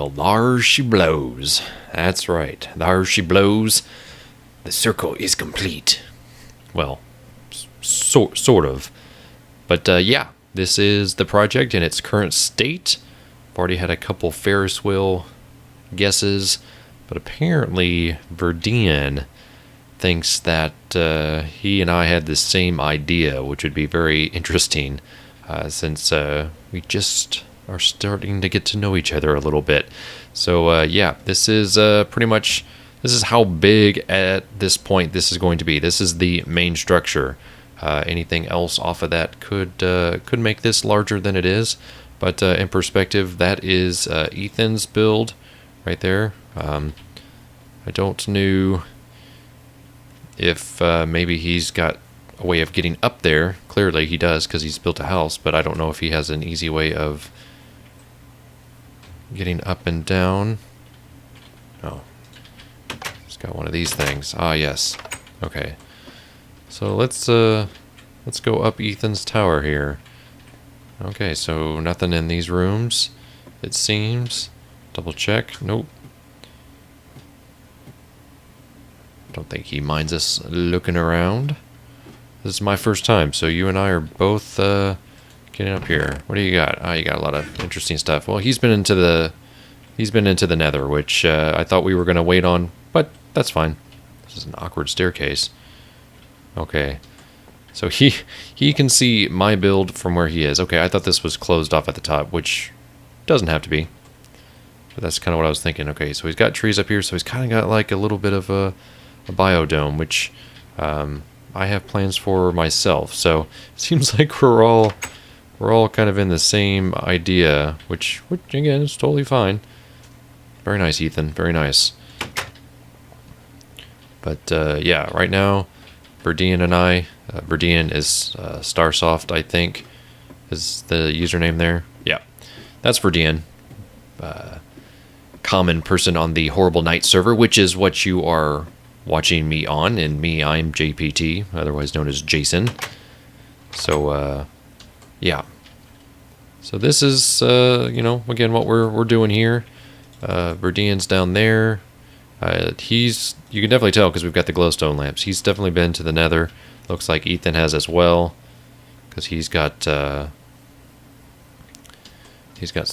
Well, there she blows. That's right. There she blows. The circle is complete. Well, sort of. But yeah, this is the project in its current state. I've already had a couple Ferris wheel guesses, but apparently Verdian thinks that he and I had the same idea, which would be very interesting since we just are starting to get to know each other a little bit. So yeah, this is pretty much, this is how big at this point this is going to be. This is the main structure. Anything else off of that could make this larger than it is. But in perspective, that is Ethan's build right there. I don't know if maybe he's got a way of getting up there. Clearly he does, because he's built a house, but I don't know if he has an easy way of getting up and down. Oh, he's got one of these things. Ah, yes. Okay. So let's go up Ethan's tower here. Okay, so nothing in these rooms, it seems. Double check. Nope. Don't think he minds us looking around. This is my first time, so you and I are both getting up here. What do you got? Oh, you got a lot of interesting stuff. Well, he's been into the Nether, which I thought we were going to wait on, but that's fine. This is an awkward staircase. Okay. So he can see my build from where he is. Okay, I thought this was closed off at the top, which doesn't have to be. But that's kind of what I was thinking. Okay, so he's got trees up here, so he's kind of got like a little bit of a biodome, which I have plans for myself. So it seems like we're all kind of in the same idea, which again is totally fine. Very nice, Ethan. Very nice. But yeah, right now, Verdian and I, Verdian is Starsoft, I think, is the username there. Yeah, that's Verdian. Common person on the Horrible Night server, which is what you are watching me on, and me, I'm JPT, otherwise known as Jason. So, yeah. So this is, you know, again, what we're doing here. Verdian's down there. You can definitely tell because we've got the glowstone lamps. He's definitely been to the Nether. Looks like Ethan has as well, because he's got some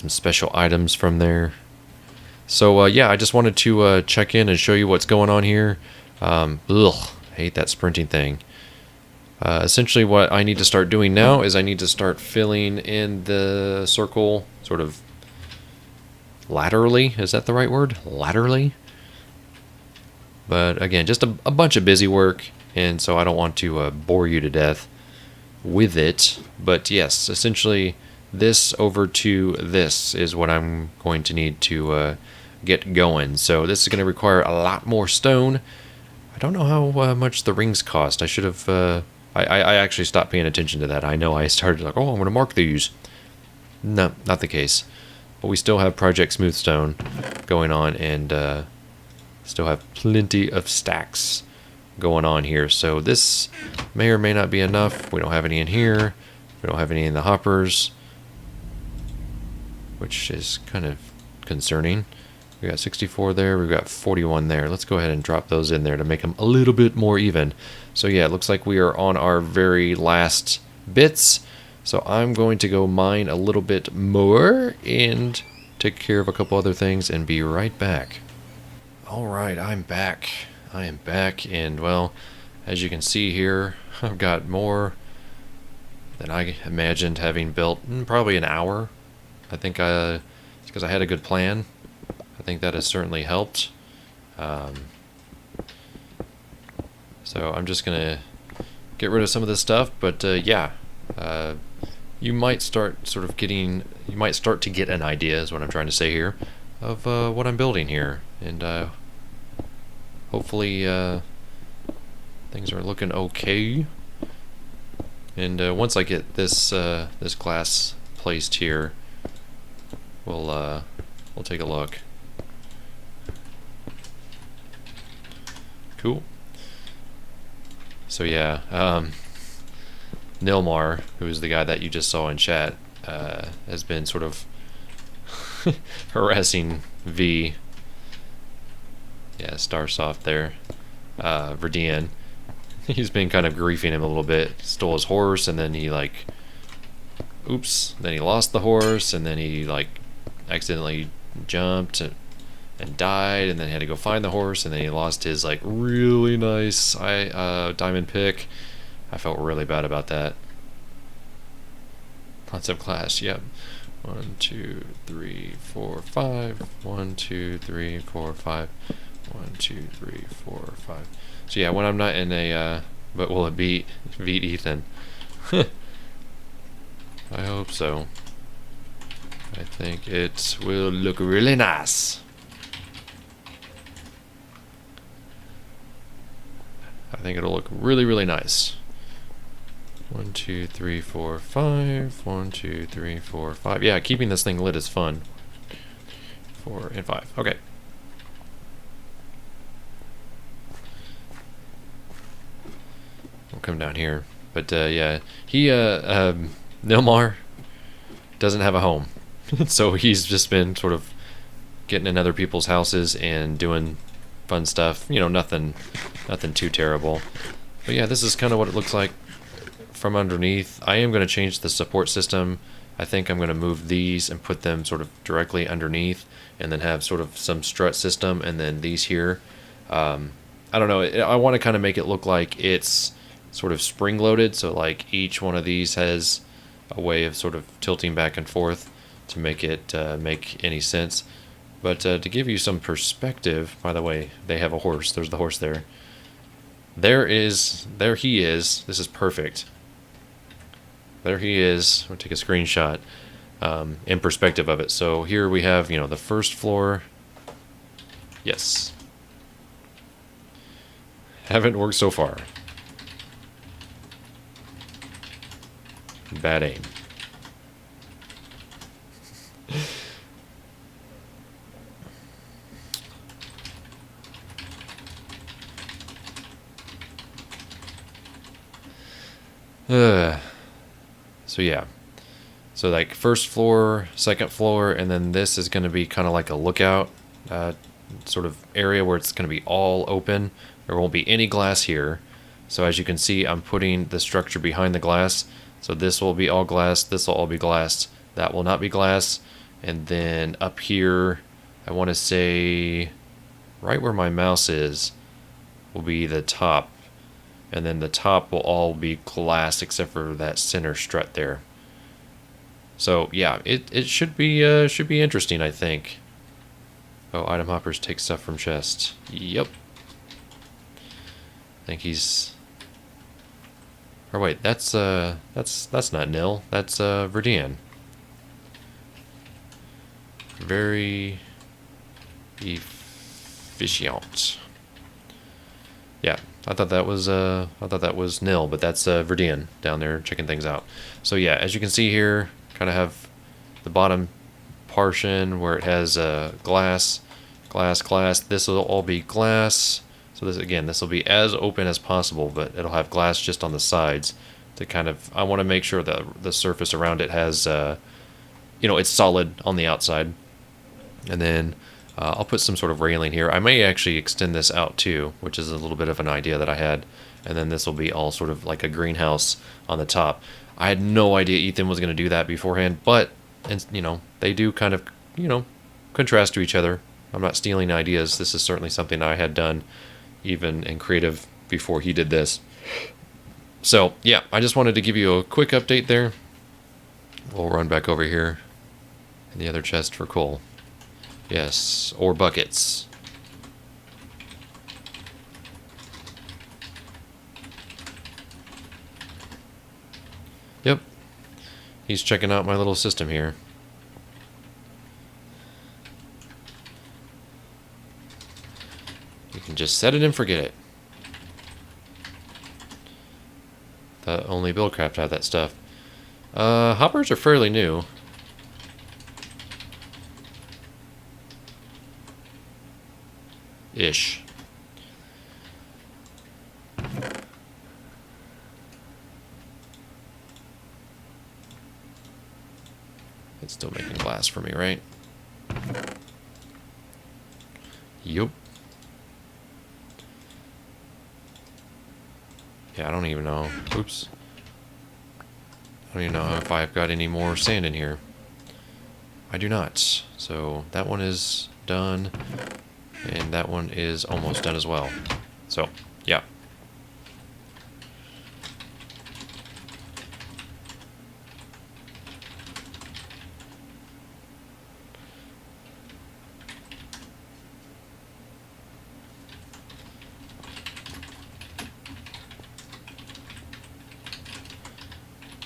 special items from there. So yeah, I just wanted to check in and show you what's going on here. Ugh, hate that sprinting thing. Essentially what I need to start doing now is I need to start filling in the circle sort of laterally. Is that the right word? Laterally? But again, just a bunch of busy work, and so I don't want to bore you to death with it. But yes, essentially this over to this is what I'm going to need to get going. So this is going to require a lot more stone. I don't know how much the rings cost. I should have... I actually stopped paying attention to that. I know I started like, oh, I'm going to mark these. No, not the case. But we still have Project Smoothstone going on, and still have plenty of stacks going on here. So this may or may not be enough. We don't have any in here. We don't have any in the hoppers, which is kind of concerning. We got 64 there. We've got 41 there. Let's go ahead and drop those in there to make them a little bit more even. So yeah, it looks like we are on our very last bits. So I'm going to go mine a little bit more and take care of a couple other things and be right back. Alright, I'm back. I am back, and well, as you can see here, I've got more than I imagined having built in probably an hour. I think it's because I had a good plan. I think that has certainly helped. So I'm just going to get rid of some of this stuff, but yeah, you might start to get an idea, is what I'm trying to say here, of what I'm building here, and hopefully things are looking okay. And once I get this this glass placed here, we'll take a look. Cool. So yeah, Nilmar, who is the guy that you just saw in chat, has been sort of harassing V. Yeah, Starsoft there. Verdian. He's been kind of griefing him a little bit. Stole his horse, and then he like, oops. Then he lost the horse, and then he like accidentally jumped and died, and then had to go find the horse, and then he lost his like really nice diamond pick. I felt really bad about that. Concept class, yep. 1, 2, 3, 4, 5. 1, 2, 3, 4, 5. 1, 2, 3, 4, 5. So yeah, when I'm not in a, but will it beat Ethan? I hope so. I think it will look really nice. I think it'll look really, really nice. 1, 2, 3, 4, 5. 1, 2, 3, 4, 5. Yeah, keeping this thing lit is fun. 4 and 5. Okay. We'll come down here. But yeah, he Nilmar doesn't have a home. So he's just been sort of getting in other people's houses and doing fun stuff. You know, nothing too terrible. But yeah, this is kind of what it looks like from underneath. I am going to change the support system. I think I'm going to move these and put them sort of directly underneath, and then have sort of some strut system, and then these here. I don't know. I want to kind of make it look like it's sort of spring loaded, so like each one of these has a way of sort of tilting back and forth to make it make any sense. But to give you some perspective, by the way, they have a horse. There's the horse there. There he is. This is perfect. There he is. I'll take a screenshot in perspective of it. So here we have, you know, the first floor. Yes. Haven't worked so far. Bad aim. So yeah, so like first floor, second floor, and then this is going to be kind of like a lookout sort of area where it's going to be all open. There won't be any glass here. So as you can see, I'm putting the structure behind the glass. So this will be all glass, this will all be glass, that will not be glass. And then up here, I want to say right where my mouse is will be the top. And then the top will all be glass except for that center strut there. So yeah, it should be interesting, I think. Oh, item hoppers take stuff from chest. Yep. I think he's. Or wait, that's not Nil. That's Verdian. Very efficient. Yeah. I thought that was Nil, but that's Verdian down there checking things out. So yeah, as you can see here, kind of have the bottom portion where it has glass. This will all be glass. So this will be as open as possible, but it'll have glass just on the sides to kind of. I want to make sure that the surface around it has, it's solid on the outside, and then. I'll put some sort of railing here. I may actually extend this out too, which is a little bit of an idea that I had. And then this will be all sort of like a greenhouse on the top. I had no idea Ethan was going to do that beforehand, but, they do kind of, contrast to each other. I'm not stealing ideas. This is certainly something I had done even in creative before he did this. So, yeah, I just wanted to give you a quick update there. We'll run back over here in the other chest for coal. Yes, or buckets. Yep. He's checking out my little system here. You can just set it and forget it. The only Buildcraft have that stuff. Hoppers are fairly new. Ish. It's still making glass for me, right? Yup. Yeah, I don't even know. Oops. I don't even know if I've got any more sand in here. I do not. So that one is done. And that one is almost done as well. So, yeah.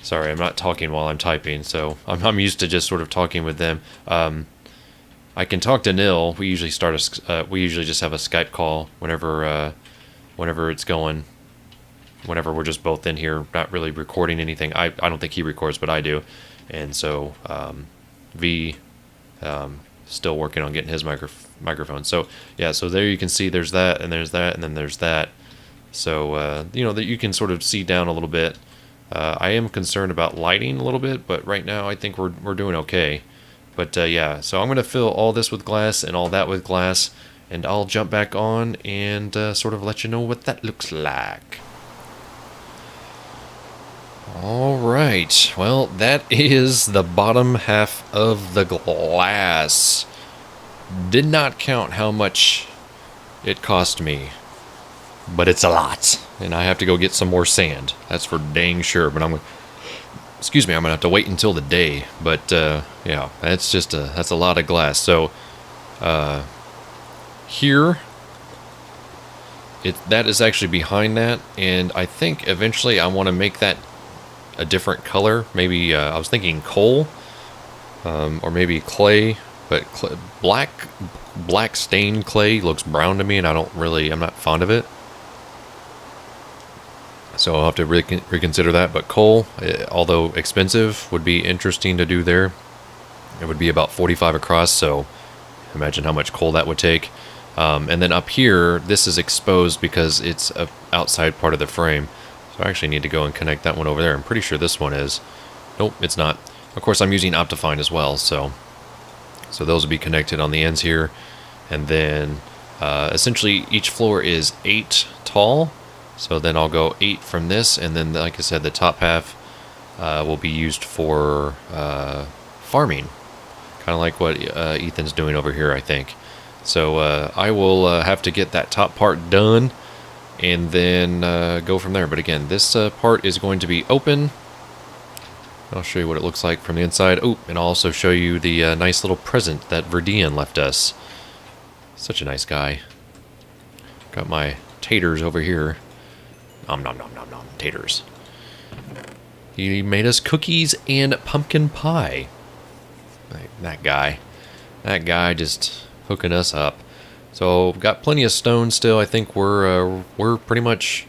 Sorry, I'm not talking while I'm typing, so I'm used to just sort of talking with them. I can talk to Nil. We usually we usually just have a Skype call whenever it's going. Whenever we're just both in here, not really recording anything. I don't think he records, but I do, and so V still working on getting his microphone. So yeah, so there you can see there's that, and there's that, and then there's that. So you know that you can sort of see down a little bit. I am concerned about lighting a little bit, but right now I think we're doing okay. But yeah, so I'm going to fill all this with glass and all that with glass, and I'll jump back on and sort of let you know what that looks like. Alright, well, that is the bottom half of the glass. Did not count how much it cost me, but it's a lot. And I have to go get some more sand. That's for dang sure. But I'm going to have to wait until the day. But yeah, that's a lot of glass. So here, that is actually behind that, and I think eventually I want to make that a different color. Maybe I was thinking coal, or maybe clay. But black stained clay looks brown to me, and I'm not fond of it. So I'll have to reconsider that. But coal, although expensive, would be interesting to do there. It would be about 45 across, so imagine how much coal that would take. And then up here, this is exposed because it's an outside part of the frame. So I actually need to go and connect that one over there. I'm pretty sure this one is. Nope, it's not. Of course, I'm using Optifine as well, so those will be connected on the ends here. And then essentially each floor is 8 tall. So then I'll go 8 from this, and then, like I said, the top half will be used for farming. Kind of like what Ethan's doing over here, I think. So I will have to get that top part done, and then go from there. But again, this part is going to be open. I'll show you what it looks like from the inside. Oh, and I'll also show you the nice little present that Verdian left us. Such a nice guy. Got my taters over here. Nom nom nom nom nom, taters. He made us cookies and pumpkin pie. That guy just hooking us up. So got plenty of stone still. I think we're pretty much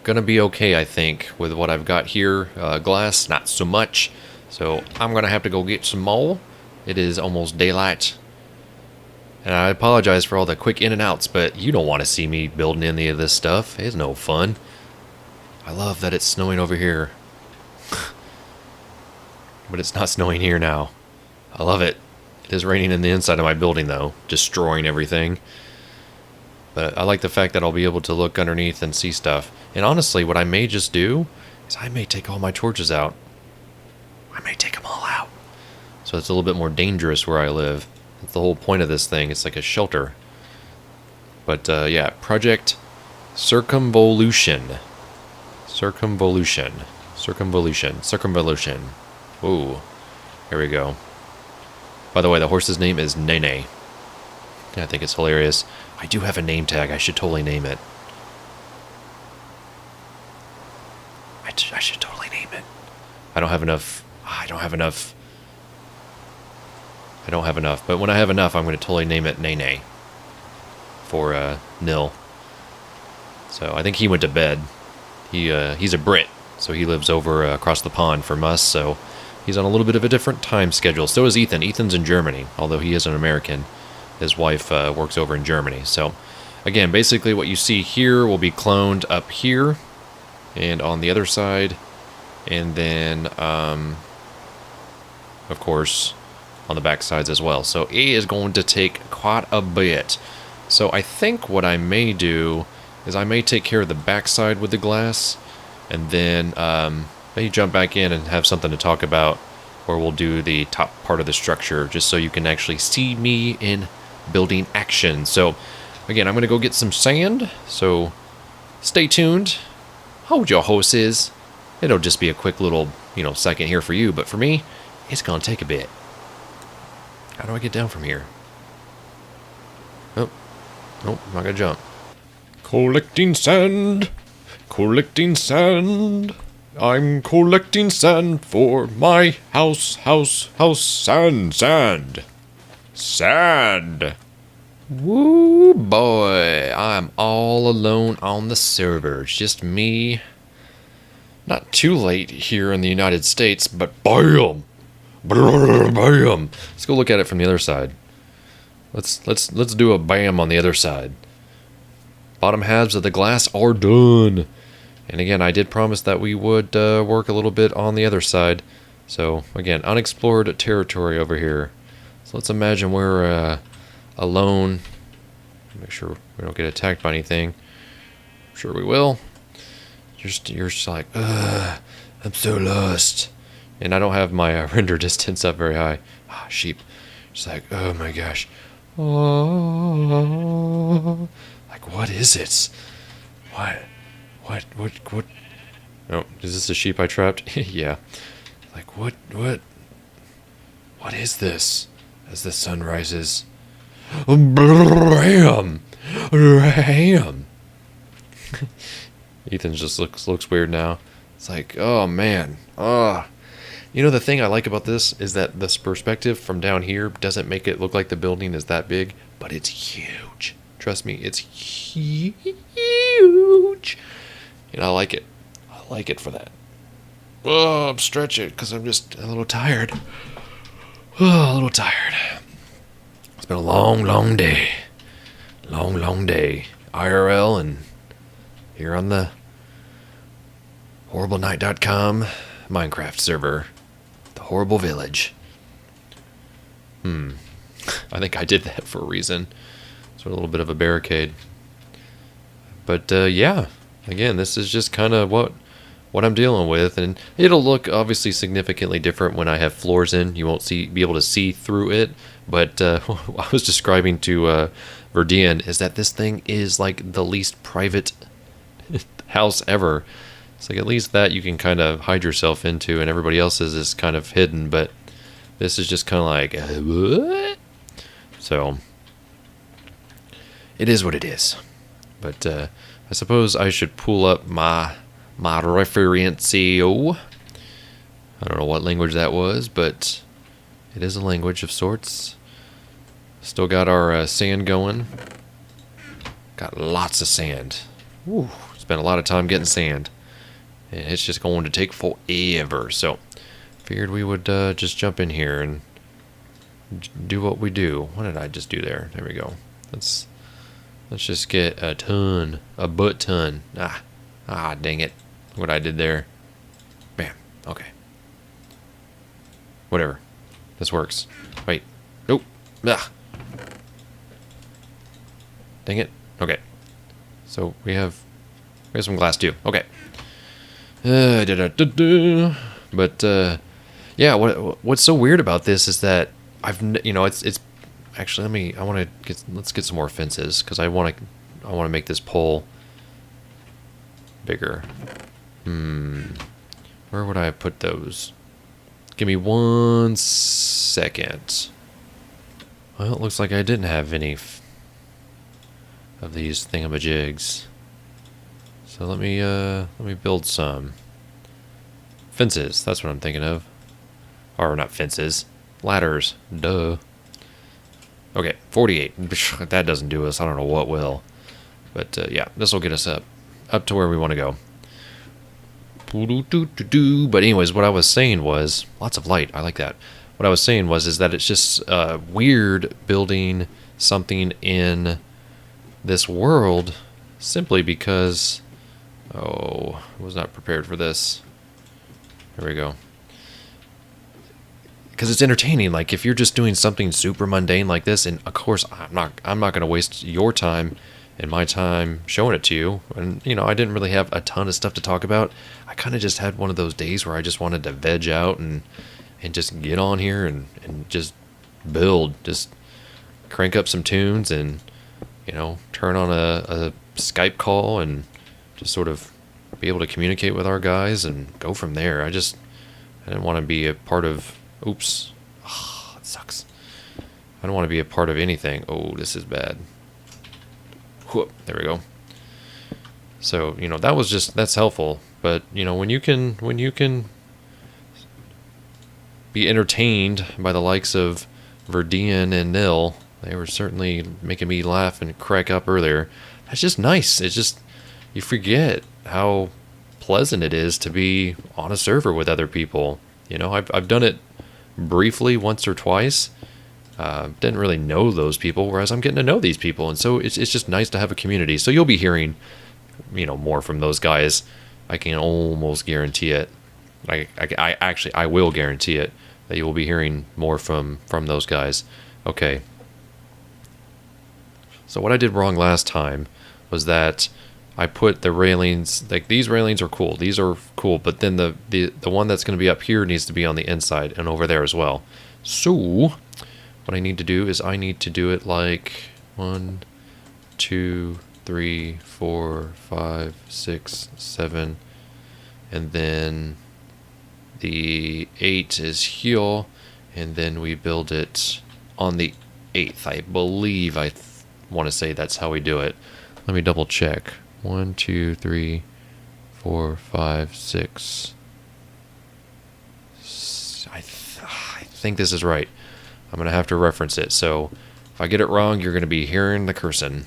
gonna be okay, I think, with what I've got here. Glass, not so much. So I'm gonna have to go get some more. It is almost daylight. And I apologize for all the quick in and outs, but you don't want to see me building any of this stuff. It's no fun. I love that it's snowing over here. But it's not snowing here now. I love it. It is raining in the inside of my building, though, destroying everything. But I like the fact that I'll be able to look underneath and see stuff. And honestly, what I may just do is I may take all my torches out. I may take them all out. So it's a little bit more dangerous where I live. That's the whole point of this thing. It's like a shelter. But yeah, Project Circumvolution. Circumvolution. Ooh. Here we go. By the way, the horse's name is Nene. I think it's hilarious. I do have a name tag. I should totally name it. I should totally name it. I don't have enough. But when I have enough, I'm going to totally name it Nene. For Nil. So I think he went to bed. He's a Brit, so he lives over across the pond from us, so he's on a little bit of a different time schedule. So is Ethan. Ethan's in Germany, although he is an American. His wife works over in Germany. So, again, basically what you see here will be cloned up here and on the other side. And then, of course, on the back sides as well. So it is going to take quite a bit. So I think what I may do is I may take care of the backside with the glass, and then maybe jump back in and have something to talk about, or we'll do the top part of the structure just so you can actually see me in building action. So again, I'm going to go get some sand, so stay tuned. Hold your horses. It'll just be a quick little, second here for you, but for me, it's going to take a bit. How do I get down from here? Oh, nope, I'm not going to jump. Collecting sand. Collecting sand. I'm collecting sand for my house, sand, sand. Sand. Woo boy, I'm all alone on the server. It's just me. Not too late here in the United States, but bam! Bam! Let's go look at it from the other side. Let's do a bam on the other side. Bottom halves of the glass are done. And again, I did promise that we would work a little bit on the other side. So again, unexplored territory over here. So let's imagine we're alone. Make sure we don't get attacked by anything. I'm sure we will. You're just like, I'm so lost. And I don't have my render distance up very high. Ah, sheep. Just like, oh my gosh. Oh, like, what is it? What? Oh, is this a sheep I trapped? Yeah. Like, what is this? As the sun rises. Bam! Bam! Ethan just looks weird now. It's like, oh man. The thing I like about this is that this perspective from down here doesn't make it look like the building is that big, but it's huge. Trust me, it's huge. And I like it. I like it for that. Oh, I'm stretching because I'm just a little tired. Oh, a little tired. It's been a long, long day. Long, long day. IRL and here on the HorribleNight.com Minecraft server. The Horrible Village. I think I did that for a reason. Sort of a little bit of a barricade. But yeah, again, this is just kind of what I'm dealing with, and it'll look obviously significantly different when I have floors in. You won't be able to see through it, but what I was describing to Verdian is that this thing is like the least private house ever. It's like at least that you can kind of hide yourself into, and everybody else's is kind of hidden, but this is just kind of like, what? So, it is what it is. But I suppose I should pull up my referencio. I don't know what language that was, but it is a language of sorts. Still got our sand going. Got lots of sand. Woo, spent a lot of time getting sand. And it's just going to take forever. So, figured we would just jump in here and do what we do. What did I just do there? There we go. Let's just get a butt ton. Ah, dang it. What I did there. Bam. Okay. Whatever. This works. Wait. Nope. Ah. Dang it. Okay. So we have some glass too. Okay. But yeah, what's so weird about this is that it's actually let's get some more fences because I want to make this pole bigger. Where would I put those? Give me 1 second. Well, it looks like I didn't have any of these thingamajigs. So let me build some fences. That's what I'm thinking of. Or not fences, ladders. Duh. Okay, 48. If that doesn't do us, I don't know what will. But yeah, this will get us up to where we want to go. But anyways, what I was saying was lots of light. I like that. What I was saying is that it's just weird building something in this world simply because I was not prepared for this. There we go. because it's entertaining. Like if you're just doing something super mundane like this, and of course I'm not going to waste your time and my time showing it to you. And I didn't really have a ton of stuff to talk about. I kind of just had one of those days where I just wanted to veg out and just get on here and just build, just crank up some tunes and turn on a Skype call and just sort of be able to communicate with our guys and go from there. I didn't want to be a part of. Oops. Oh, it sucks. I don't want to be a part of anything. Oh, this is bad. Whoop, there we go. So, that's helpful. But, when you can be entertained by the likes of Verdian and Nil, they were certainly making me laugh and crack up earlier. That's just nice. It's just, you forget how pleasant it is to be on a server with other people. I've done it briefly once or twice. Didn't really know those people, whereas I'm getting to know these people, and so it's just nice to have a community. So you'll be hearing more from those guys. I can almost guarantee it. I will guarantee it that you will be hearing more from those guys. Okay, so what I did wrong last time was that I put the railings, like these railings are cool. These are cool, but then the one that's going to be up here needs to be on the inside and over there as well. So what I need to do is I need to do it like 1, 2, 3, 4, 5, 6, 7, and then the 8 is here, and then we build it on the 8th. I believe I want to say that's how we do it. Let me double check. 1, 2, 3, 4, 5, 6. I think this is right. I'm going to have to reference it. So if I get it wrong, you're going to be hearing the cursing.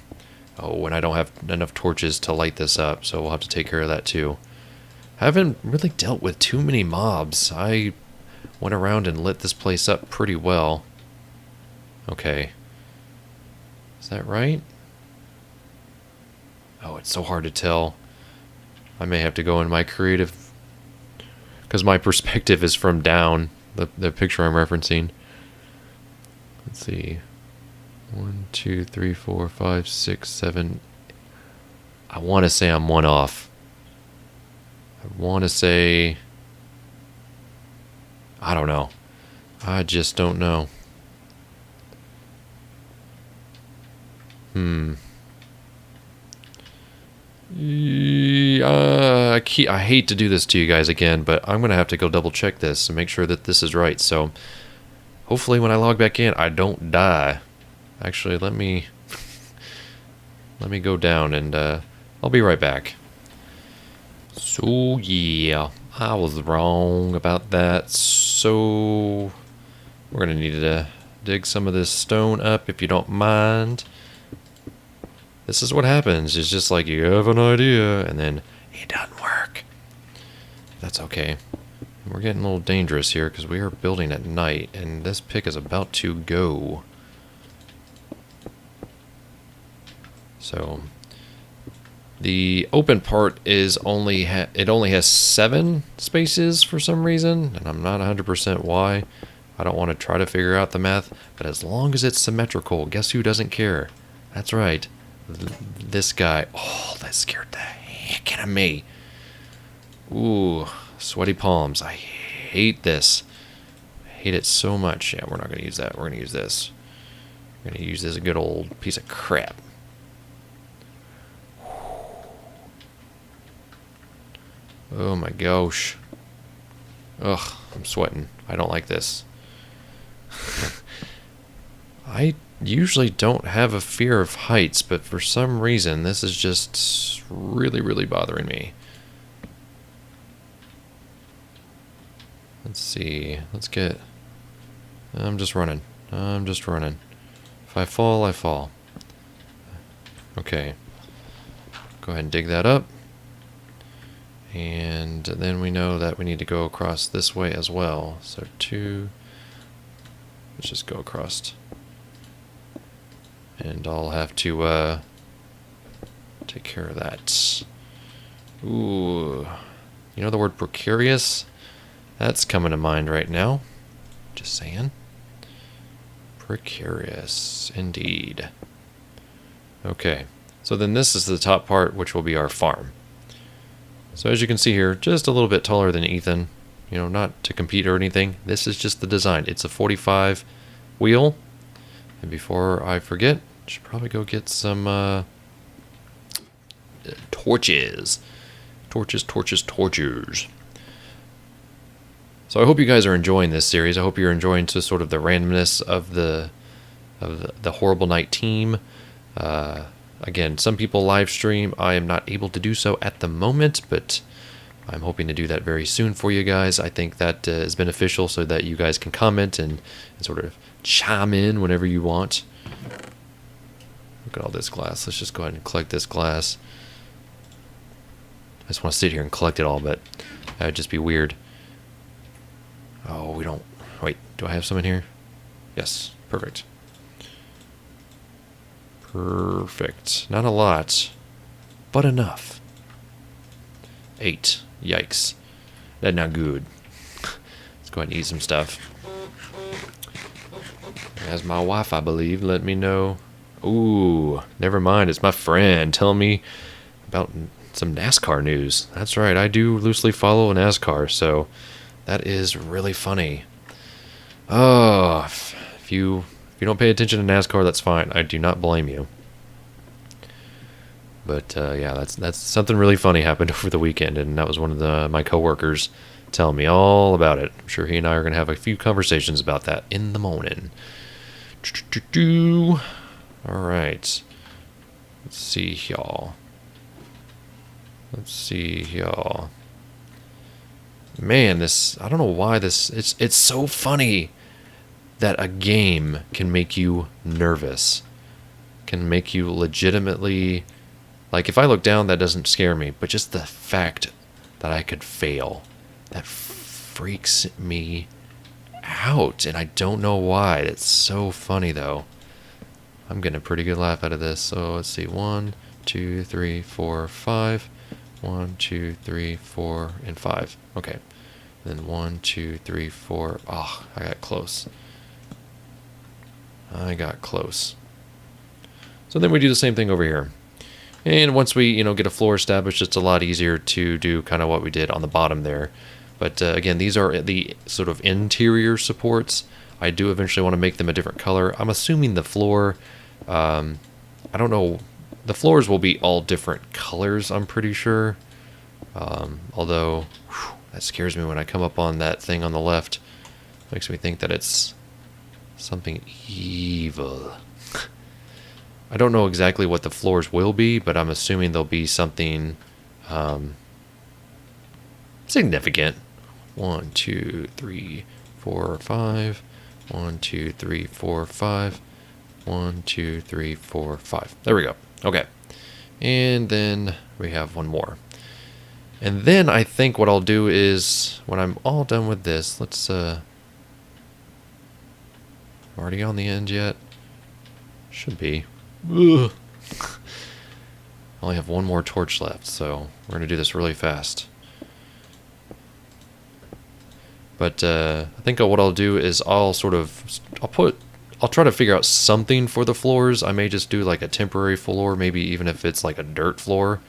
Oh, and I don't have enough torches to light this up, so we'll have to take care of that too. I haven't really dealt with too many mobs. I went around and lit this place up pretty well. Okay. Is that right? Oh, it's so hard to tell. I may have to go in my creative, because my perspective is from down, the picture I'm referencing. Let's see. 1, 2, 3, 4, 5, 6, 7. I want to say I'm one off. I want to say, I don't know. I just don't know. I hate to do this to you guys again, but I'm going to have to go double check this and make sure that this is right. So hopefully when I log back in, I don't die. Actually, let me go down and I'll be right back. So yeah, I was wrong about that. So we're going to need to dig some of this stone up if you don't mind. This is what happens. It's just like you have an idea and then it doesn't work. That's okay. We're getting a little dangerous here because we are building at night and this pick is about to go. So the open part is only has 7 spaces for some reason, and I'm not 100% why. I don't want to try to figure out the math, but as long as it's symmetrical, guess who doesn't care? That's right. This guy. Oh, that scared the heck out of me. Ooh, sweaty palms. I hate this. I hate it so much. Yeah, we're not going to use that. We're going to use this. We're going to use this good old piece of crap. Oh my gosh. Ugh, I'm sweating. I don't like this. I usually don't have a fear of heights, but for some reason this is just really, really bothering me. Let's see. Let's get... I'm just running. If I fall, I fall. Okay. Go ahead and dig that up. And then we know that we need to go across this way as well. So 2... Let's just go across. And I'll have to take care of that. Ooh. You know the word precarious? That's coming to mind right now. Just saying. Precarious, indeed. Okay, so then this is the top part, which will be our farm. So as you can see here, just a little bit taller than Ethan. You know, not to compete or anything. This is just the design. It's a 45 wheel. And before I forget, I should probably go get some torches. Torches. So I hope you guys are enjoying this series. I hope you're enjoying just sort of the randomness of the Horrible Night team. Again, some people live stream. I am not able to do so at the moment, but I'm hoping to do that very soon for you guys. I think that is beneficial so that you guys can comment and sort of chime in whenever you want. Look at all this glass. Let's just go ahead and collect this glass. I just want to sit here and collect it all, but that would just be weird. Oh, we don't... Wait, do I have some in here? Yes, perfect. Perfect. Not a lot, but enough. 8. Yikes. That's not good. Let's go ahead and eat some stuff. As my wife, I believe, let me know. Ooh, never mind. It's my friend telling me about some NASCAR news. That's right. I do loosely follow NASCAR, so that is really funny. Oh, if you don't pay attention to NASCAR, that's fine. I do not blame you. But yeah, that's something really funny happened over the weekend, and that was one of my coworkers telling me all about it. I'm sure he and I are going to have a few conversations about that in the morning. All right. Let's see, y'all. Man, I don't know why it's so funny that a game can make you nervous. Can make you legitimately... Like, if I look down, that doesn't scare me. But just the fact that I could fail, that freaks me out. And I don't know why. It's so funny, though. I'm getting a pretty good laugh out of this. So, let's see. 1, 2, 3, 4, 5. 1, 2, 3, 4, and 5. Okay. Then 1, 2, 3, 4. Oh, I got close. So then we do the same thing over here. And once we, get a floor established, it's a lot easier to do kind of what we did on the bottom there. But again, these are the sort of interior supports. I do eventually want to make them a different color. I'm assuming the floor, I don't know, the floors will be all different colors, I'm pretty sure. Although, that scares me when I come up on that thing on the left. Makes me think that it's something evil. I don't know exactly what the floors will be, but I'm assuming they'll be something significant. 1, 2, 3, 4, 5. 1, 2, 3, 4, 5. 1, 2, 3, 4, 5. There we go. Okay. And then we have one more. And then I think what I'll do is, when I'm all done with this, let's... I'm already on the end yet? Should be. Ugh. I only have one more torch left, so we're going to do this really fast. But I think what I'll do is I'll try to figure out something for the floors. I may just do like a temporary floor, maybe even if it's like a dirt floor,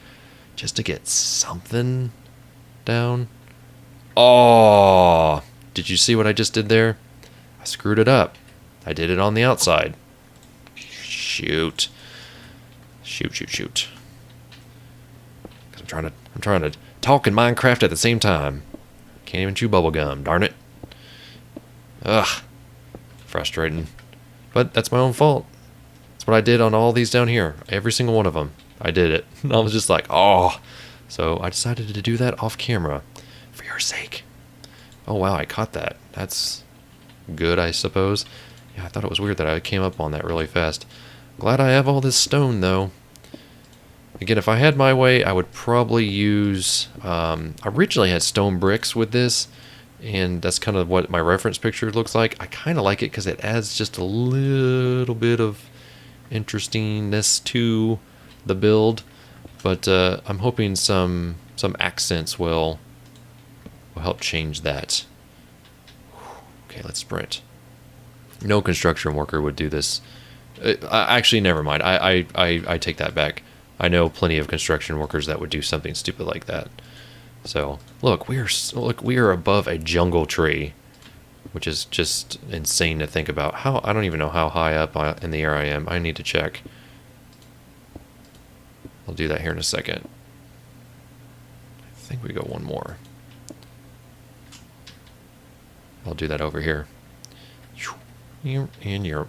just to get something down. Oh, did you see what I just did there? I screwed it up. I did it on the outside. Shoot. 'Cause I'm trying to talk in Minecraft at the same time. Can't even chew bubble gum, darn it. Ugh. Frustrating. But that's my own fault. That's what I did on all these down here. Every single one of them. I did it. And I was just like, oh. So I decided to do that off camera. For your sake. Oh wow, I caught that. That's good, I suppose. Yeah, I thought it was weird that I came up on that really fast. Glad I have all this stone, though. Again, if I had my way, I would probably use... I originally had stone bricks with this, and that's kind of what my reference picture looks like. I kind of like it because it adds just a little bit of interestingness to the build. But I'm hoping some accents will help change that. Okay, let's sprint. No construction worker would do this. Actually, never mind. I take that back. I know plenty of construction workers that would do something stupid like that. So look, we are above a jungle tree, which is just insane to think about. How I don't even know how high up in the air I am. I need to check. I'll do that here in a second. I think we go one more. I'll do that over here. And you're.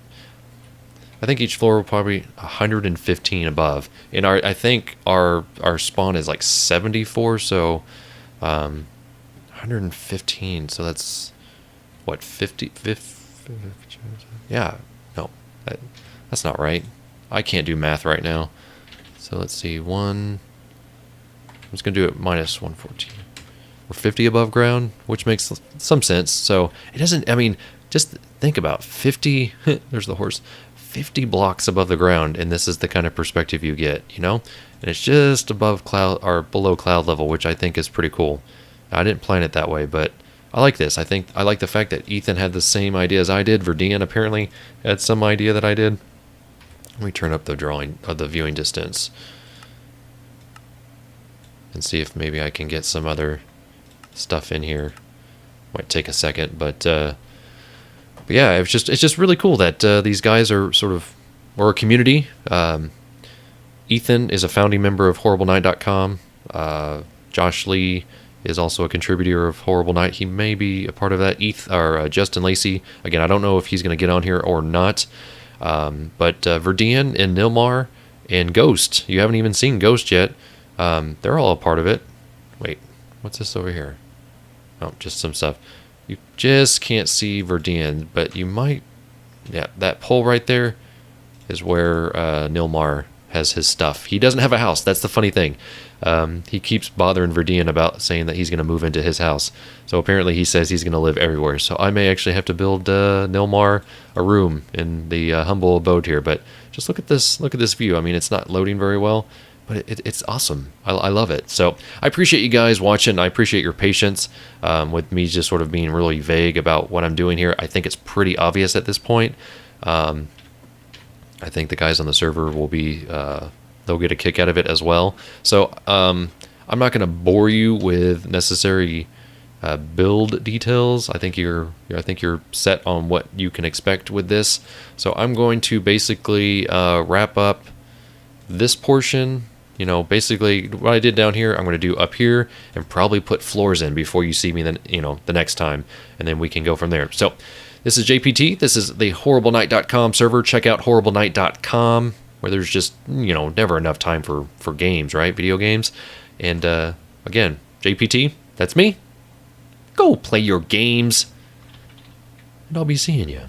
I think each floor will probably 115 above. And I think our spawn is like 74, so 115. So that's what 50. Yeah, no, that's not right. I can't do math right now. So let's see, I'm just gonna do it minus 114. We're 50 above ground, which makes some sense. So it doesn't. I mean, just think about 50. There's the horse. 50 blocks above the ground, and this is the kind of perspective you get, you know? And it's just above cloud or below cloud level, which I think is pretty cool. I didn't plan it that way, but I like this. I like the fact that Ethan had the same idea as I did. Verdian apparently had some idea that I did. Let me turn up the viewing distance and see if maybe I can get some other stuff in here. Might take a second, but yeah, it's just really cool that these guys are we're a community. Ethan is a founding member of HorribleNight.com. Josh Lee is also a contributor of Horrible Night. He may be a part of that. Justin Lacey, again, I don't know if he's going to get on here or not. But Verdian and Nilmar and Ghost, you haven't even seen Ghost yet. They're all a part of it. Wait, what's this over here? Oh, just some stuff. You just can't see Verdian, but you might. Yeah, that pole right there is where Nilmar has his stuff. He doesn't have a house. That's the funny thing. He keeps bothering Verdian about saying that he's going to move into his house. So apparently he says he's going to live everywhere. So I may actually have to build Nilmar a room in the humble abode here. But just look at this. Look at this view. I mean, it's not loading very well, but it's awesome. I love it. So I appreciate you guys watching. I appreciate your patience with me just sort of being really vague about what I'm doing here. I think it's pretty obvious at this point. I think the guys on the server will be they'll get a kick out of it as well. So I'm not going to bore you with necessary build details. I think you're set on what you can expect with this. So I'm going to basically wrap up this portion. You know, basically what I did down here, I'm going to do up here and probably put floors in before you see me the next time, and then we can go from there. So this is JPT. This is the HorribleNight.com server. Check out HorribleNight.com, where there's just, never enough time for games, right? Video games. And again, JPT, that's me. Go play your games, and I'll be seeing you.